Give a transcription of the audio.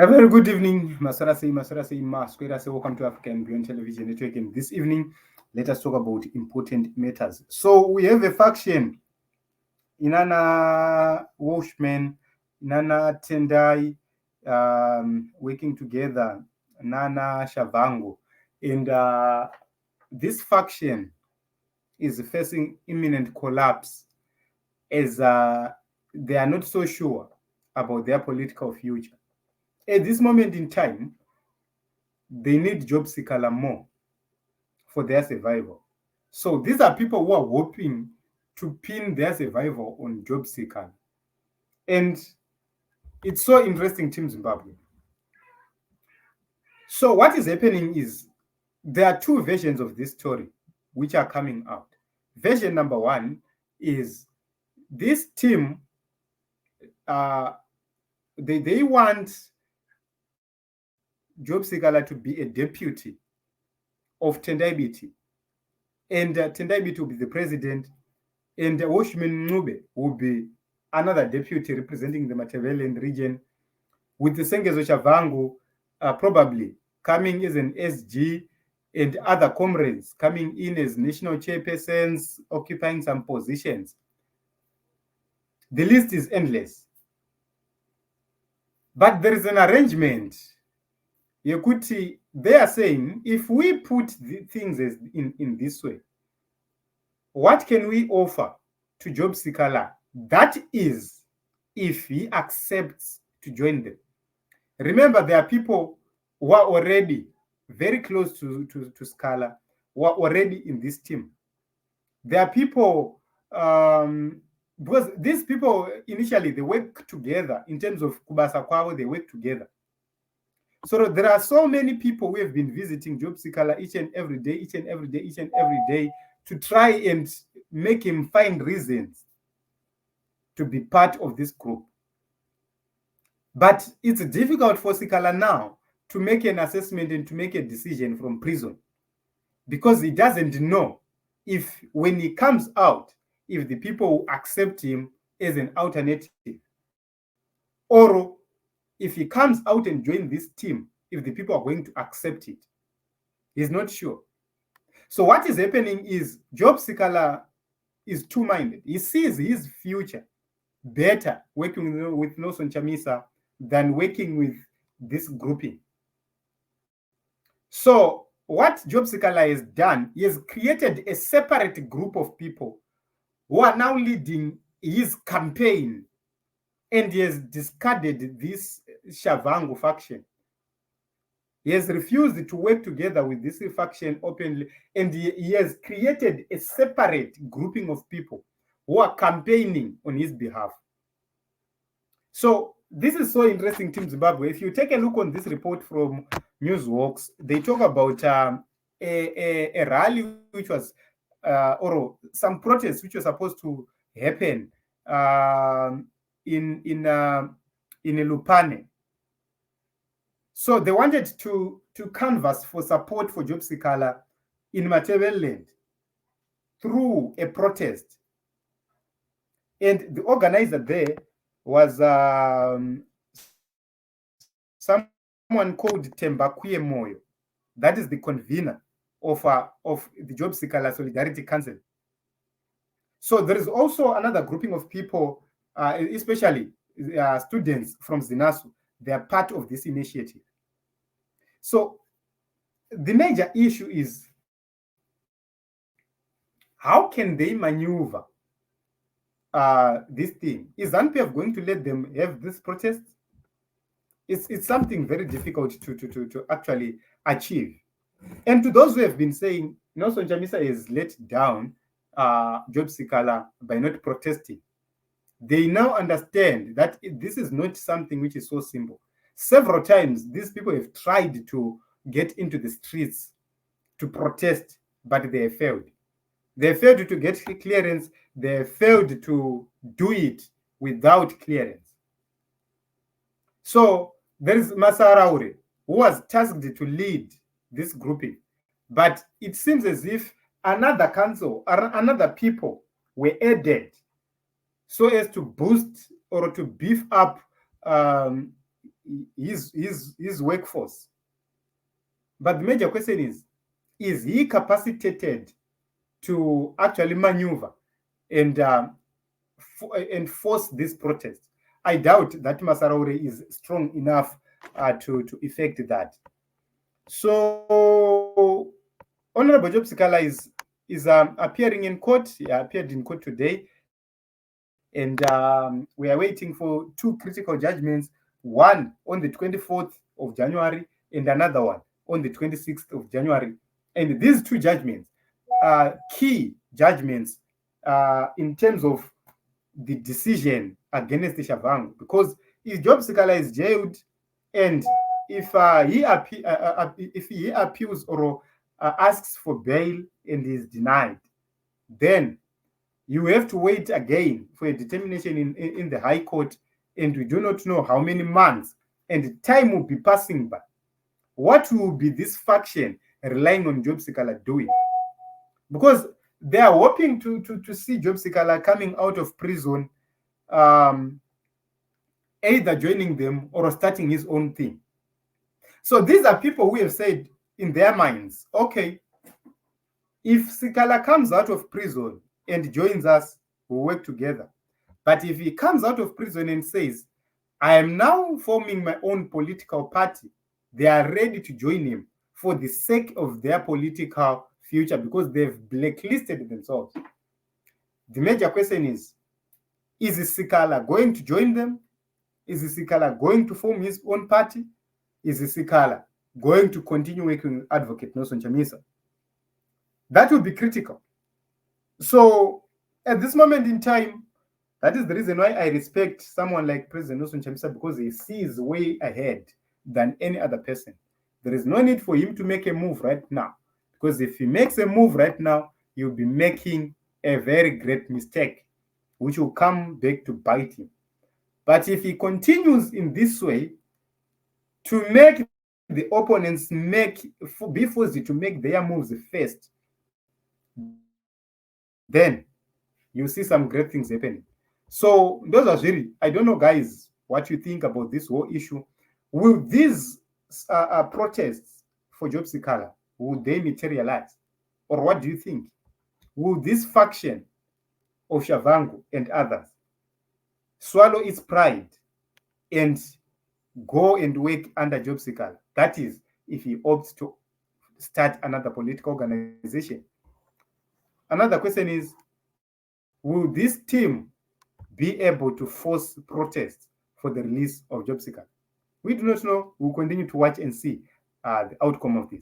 A very good evening, Masarasi, Masquerase. Welcome to African Beyond Television Network. And this evening, let us talk about important matters. So we have a faction, Inana Washman, Nana Tendai, working together, Nana Tshabangu. And this faction is facing imminent collapse as they are not so sure about their political future. At this moment in time, they need job Sikhala more for their survival. So these are people who are hoping to pin their survival on job Sikhala. And it's so interesting, Team Zimbabwe. So what is happening is there are two versions of this story which are coming out. Version number one is this team, they want Job Sikhala to be a deputy of Tendai Biti. And Tendai Biti will be the president, and Ncube will be another deputy representing the Matabeleland region, with the Ncube Tshabangu probably coming as an SG, and other comrades coming in as national chairpersons, occupying some positions. The list is endless. But there is an arrangement. Yekuti, they are saying, if we put the things in this way, what can we offer to Job Sikhala? That is, if he accepts to join them. Remember, there are people who are already very close to Sikhala, who are already in this team. There are people, because these people, initially, they work together in terms of Kubasa Kwawo, they work together. So there are so many people who have been visiting Job Sikhala each and every day to try and make him find reasons to be part of this group. But it's difficult for Sikhala now to make an assessment and to make a decision from prison, because he doesn't know if when he comes out, if the people will accept him as an alternative, or if he comes out and joins this team, if the people are going to accept it. He's not sure. So what is happening is Job Sikhala is two-minded. He sees his future better working with Nelson Chamisa than working with this grouping. So what Job Sikhala has done, he has created a separate group of people who are now leading his campaign, and he has discarded this Tshabangu faction. He has refused to work together with this faction openly, and he has created a separate grouping of people who are campaigning on his behalf. So this is so interesting, Team Zimbabwe. If you take a look on this report from Newsworks, they talk about a rally which was, or some protests which were supposed to happen in Lupane. So they wanted to canvass for support for Job Sikhala in Matabeleland through a protest. And the organizer there was someone called Tembakwe Moyo. That is the convener of the Job Sikhala Solidarity Council. So there is also another grouping of people, especially students from Zinasu. They are part of this initiative. So the major issue is, how can they maneuver this thing? Is ZANU-PF going to let them have this protest? It's something very difficult to actually achieve. And to those who have been saying, Nelson Chamisa has let down Job Sikhala by not protesting, they now understand that this is not something which is so simple. Several times, these people have tried to get into the streets to protest, but they have failed. They failed to get clearance. They failed to do it without clearance. So there is Masaraure, who was tasked to lead this grouping. But it seems as if another council or another people were added so as to boost or to beef up his workforce. But the major question is he capacitated to actually maneuver and force this protest? I doubt that Masaraure is strong enough to effect that. So Honorable Job Sikhala is appearing in court. He appeared in court today, and we are waiting for two critical judgments, one on the 24th of January and another one on the 26th of January. And these two judgments are key judgments in terms of the decision against Tshabangu, because if Job Sikhala is jailed and if he appeals or asks for bail and is denied, then you have to wait again for a determination in the High Court, and we do not know how many months, and time will be passing by. What will be this faction relying on Job Sikhala doing? Because they are hoping to see Job Sikhala coming out of prison, either joining them or starting his own thing. So these are people who have said in their minds, okay, if Sikhala comes out of prison and joins us, we'll work together. But if he comes out of prison and says, I am now forming my own political party, they are ready to join him for the sake of their political future, because they've blacklisted themselves. The major question is Sikhala going to join them? Is Sikhala going to form his own party? Is Sikhala going to continue working with Advocate Nelson Chamisa? That will be critical. So at this moment in time, that is the reason why I respect someone like President Nelson Chamisa, because he sees way ahead than any other person. There is no need for him to make a move right now, because if he makes a move right now, he'll be making a very great mistake, which will come back to bite him. But if he continues in this way, to make the opponents be forced to make their moves first, then you see some great things happening. So those are really, I don't know, guys, what you think about this whole issue. Will these protests for Job Sikhala, will they materialize? Or what do you think? Will this faction of Tshabangu and others swallow its pride and go and work under Job Sikhala? That is, if he opts to start another political organization. Another question is, will this team be able to force protests for the release of Job Sikhala? We do not know. We'll continue to watch and see the outcome of this.